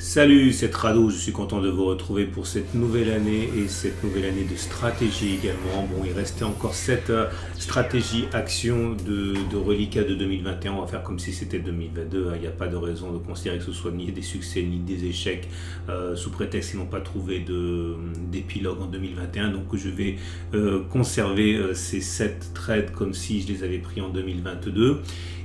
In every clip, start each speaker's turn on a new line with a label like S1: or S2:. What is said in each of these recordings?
S1: Salut, c'est Rado, je suis content de vous retrouver pour cette nouvelle année et cette nouvelle année de stratégie également. Bon, il restait encore cette stratégie action de reliquat de 2021, on va faire comme si c'était 2022, il n'y a pas de raison de considérer que ce soit ni des succès ni des échecs sous prétexte qu'ils n'ont pas trouvé d'épilogue en 2021, donc je vais conserver ces 7 trades comme si je les avais pris en 2022.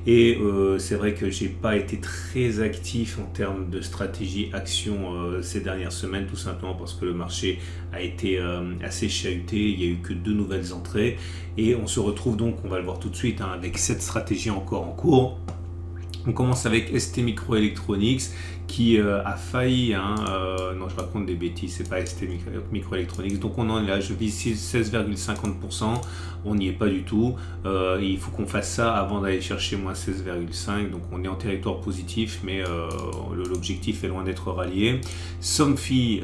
S1: Et c'est vrai que j'ai pas été très actif en termes de stratégie action ces dernières semaines, tout simplement parce que le marché a été assez chahuté, il n'y a eu que 2 nouvelles entrées et on se retrouve donc, on va le voir tout de suite, avec cette stratégie encore en cours. On commence avec ST Microelectronics qui a failli, non je raconte des bêtises, c'est pas ST Microelectronics, donc on en est là, je vise 16,50%, on n'y est pas du tout, il faut qu'on fasse ça avant d'aller chercher moins 16,5, donc on est en territoire positif, mais l'objectif est loin d'être rallié. Somfy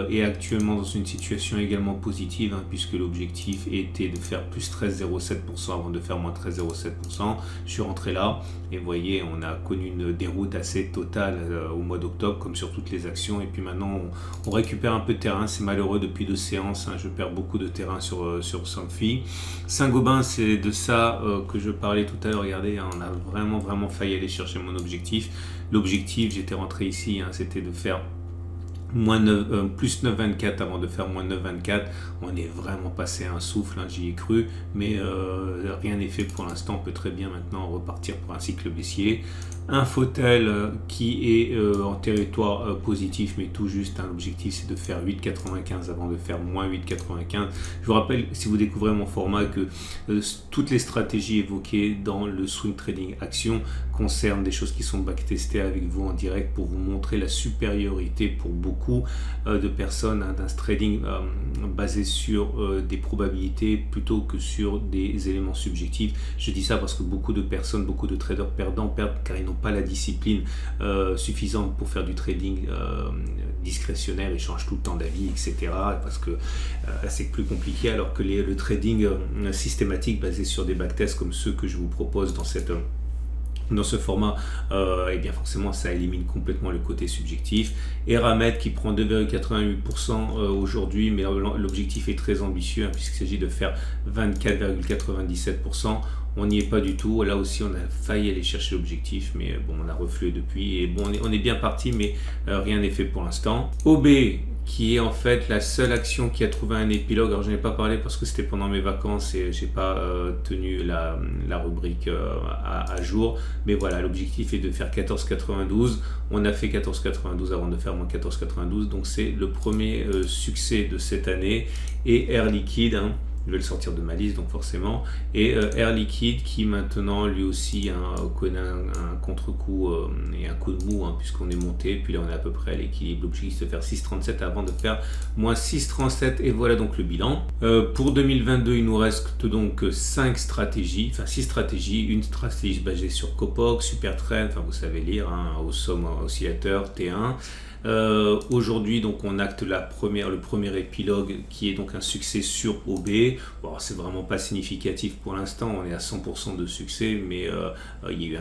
S1: est actuellement dans une situation également positive, puisque l'objectif était de faire plus 13,07% avant de faire moins 13,07%, je suis rentré là, et vous voyez, on a connu une déroute assez totale au mois d'octobre, comme sur toutes les actions, et puis maintenant on récupère un peu de terrain, c'est malheureux depuis 2 séances, je perds beaucoup de terrain sur Somfy. Saint-Gobain, c'est de ça que je parlais tout à l'heure, regardez, on a vraiment failli aller chercher mon objectif. L'objectif, j'étais rentré ici, c'était de faire plus 9,24 avant de faire moins 9,24. On est vraiment passé à un souffle, j'y ai cru, mais rien n'est fait pour l'instant. On peut très bien maintenant repartir pour un cycle baissier. Infotel qui est en territoire positif, mais tout juste, l'objectif c'est de faire 8,95 avant de faire moins 8,95. Je vous rappelle, si vous découvrez mon format, que toutes les stratégies évoquées dans le swing trading action concernent des choses qui sont backtestées avec vous en direct pour vous montrer la supériorité pour beaucoup de personnes d'un trading basé sur des probabilités plutôt que sur des éléments subjectifs. Je dis ça parce que beaucoup de personnes, beaucoup de traders perdent car ils n'ont pas la discipline suffisante pour faire du trading discrétionnaire, ils changent tout le temps d'avis, etc. Parce que c'est plus compliqué, alors que le trading systématique basé sur des backtests comme ceux que je vous propose dans ce format, et bien forcément ça élimine complètement le côté subjectif. Eramet qui prend 2,88% aujourd'hui, mais l'objectif est très ambitieux puisqu'il s'agit de faire 24,97%. On n'y est pas du tout, là aussi on a failli aller chercher l'objectif, mais bon, on a reflué depuis, et bon, on est bien parti, mais rien n'est fait pour l'instant. OB qui est en fait la seule action qui a trouvé un épilogue. Alors je n'ai pas parlé parce que c'était pendant mes vacances et j'ai pas tenu la rubrique à jour, mais voilà, l'objectif est de faire 14,92. On a fait 14,92 avant de faire moins 14,92, donc c'est le premier succès de cette année. Et Air Liquide, je vais le sortir de ma liste, donc forcément, et Air Liquide qui maintenant lui aussi connaît un contre-coup et un coup de mou, puisqu'on est monté, puis là on est à peu près à l'équilibre. L'objectif c'est de faire 6,37 avant de faire moins 6,37, et voilà donc le bilan. Pour 2022, il nous reste donc 6 stratégies, une stratégie basée sur Copox, Supertrend, vous savez lire, au somme oscillateur, T1. Aujourd'hui donc on acte le premier épilogue qui est donc un succès sur OB. Bon, c'est vraiment pas significatif pour l'instant, on est à 100% de succès, mais il y a eu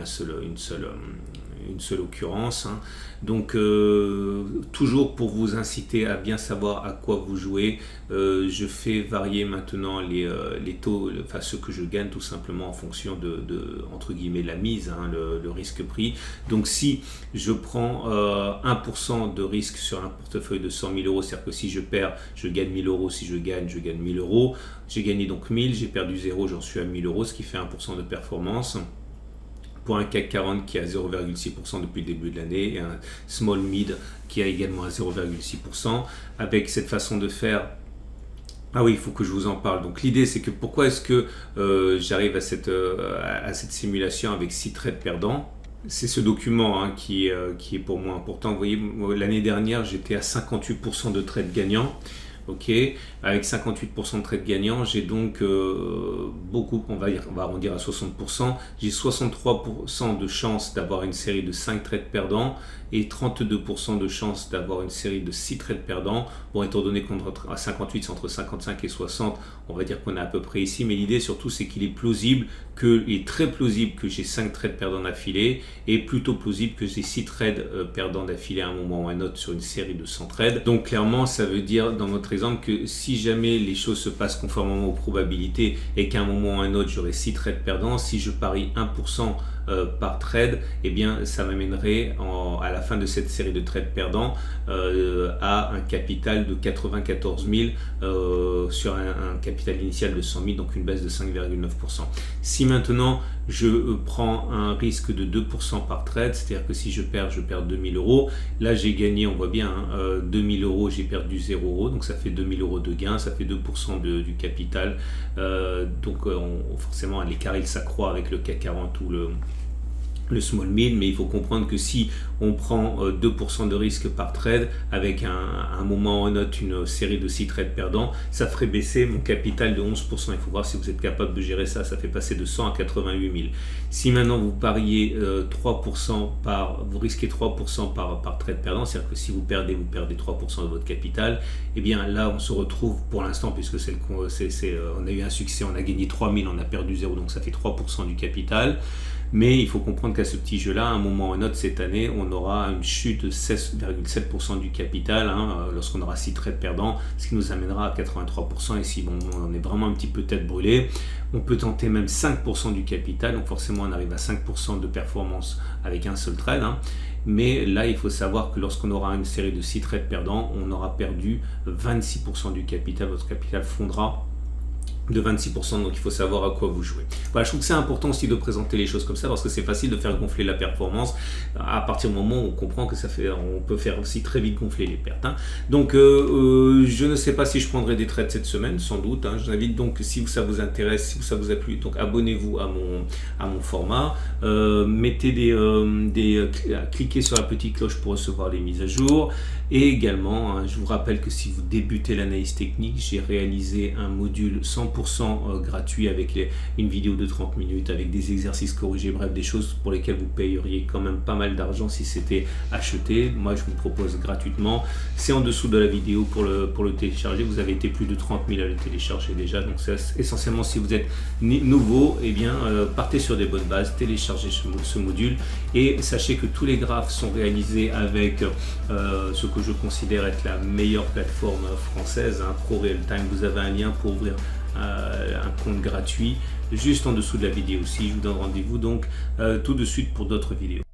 S1: une seule occurrence, donc toujours pour vous inciter à bien savoir à quoi vous jouez, je fais varier maintenant les taux, ce que je gagne tout simplement en fonction de entre guillemets la mise, le risque prix. Donc si je prends 1% de risque sur un portefeuille de 100 000 euros, c'est-à-dire que si je perds, je gagne 1000 euros, si je gagne 1000 euros. J'ai gagné donc 1000, j'ai perdu 0, j'en suis à 1000 euros, ce qui fait 1% de performance. Pour un CAC 40 qui est à 0,6% depuis le début de l'année, et un small mid qui est également à 0,6%. Avec cette façon de faire, oui, il faut que je vous en parle. Donc l'idée c'est que pourquoi est-ce que j'arrive à cette simulation avec 6 trades perdants. C'est ce document qui est pour moi important. Vous voyez, l'année dernière j'étais à 58% de trades gagnants. Ok, avec 58% de trades gagnants, j'ai donc beaucoup, on va arrondir à 60%, j'ai 63% de chances d'avoir une série de 5 trades perdants et 32% de chances d'avoir une série de 6 trades perdants. Bon, étant donné qu'on est à 58, c'est entre 55 et 60, on va dire qu'on est à peu près ici, mais l'idée surtout c'est qu'il est plausible, il est très plausible que j'ai 5 trades perdants d'affilée et plutôt plausible que j'ai 6 trades perdants d'affilée à un moment ou à un autre sur une série de 100 trades. Donc clairement, ça veut dire dans notre exemple que si jamais les choses se passent conformément aux probabilités et qu'à un moment ou à un autre j'aurai 6 trades perdants, si je parie 1% par trade, eh bien ça m'amènerait à la fin de cette série de trades perdants à un capital de 94 000 sur un capital initial de 100 000, donc une baisse de 5,9%. Si maintenant je prends un risque de 2% par trade, c'est-à-dire que si je perds 2000 euros, là j'ai gagné, on voit bien, 2000 euros, j'ai perdu 0 euros, donc ça fait 2000 euros de gain, ça fait 2% du capital, donc forcément l'écart il s'accroît avec le CAC 40 ou le small mid, mais il faut comprendre que si on prend 2% de risque par trade avec un moment en note une série de 6 trades perdants, ça ferait baisser mon capital de 11%. Il faut voir si vous êtes capable de gérer ça, ça fait passer de 100 à 88 000. Si maintenant vous pariez 3% vous risquez 3% par trade perdant, c'est-à-dire que si vous perdez 3% de votre capital, et bien là on se retrouve pour l'instant, puisque on a eu un succès, on a gagné 3 000, on a perdu 0, donc ça fait 3% du capital. Mais il faut comprendre qu'à ce petit jeu-là, à un moment ou à un autre cette année, on aura une chute de 16,7% du capital lorsqu'on aura 6 trades perdants, ce qui nous amènera à 83%. Et si on est vraiment un petit peu tête brûlée, on peut tenter même 5% du capital. Donc forcément, on arrive à 5% de performance avec un seul trade. Mais là, il faut savoir que lorsqu'on aura une série de 6 trades perdants, on aura perdu 26% du capital. Votre capital fondra de 26%, donc il faut savoir à quoi vous jouez. Voilà, je trouve que c'est important aussi de présenter les choses comme ça parce que c'est facile de faire gonfler la performance à partir du moment où on comprend que on peut faire aussi très vite gonfler les pertes. Donc je ne sais pas si je prendrai des trades cette semaine, sans doute. Je vous invite donc, si ça vous intéresse, si ça vous a plu, donc abonnez-vous à mon format, cliquez sur la petite cloche pour recevoir les mises à jour. Et également, je vous rappelle que si vous débutez l'analyse technique, j'ai réalisé un module 100% gratuit avec une vidéo de 30 minutes, avec des exercices corrigés, bref, des choses pour lesquelles vous payeriez quand même pas mal d'argent si c'était acheté. Moi, je vous propose gratuitement. C'est en dessous de la vidéo pour le télécharger. Vous avez été plus de 30 000 à le télécharger déjà. Donc, c'est essentiellement, si vous êtes nouveau, eh bien, partez sur des bonnes bases, téléchargez ce module et sachez que tous les graphes sont réalisés avec ce que je considère être la meilleure plateforme française, Pro Real Time. Vous avez un lien pour ouvrir un compte gratuit juste en dessous de la vidéo aussi. Je vous donne rendez-vous donc tout de suite pour d'autres vidéos.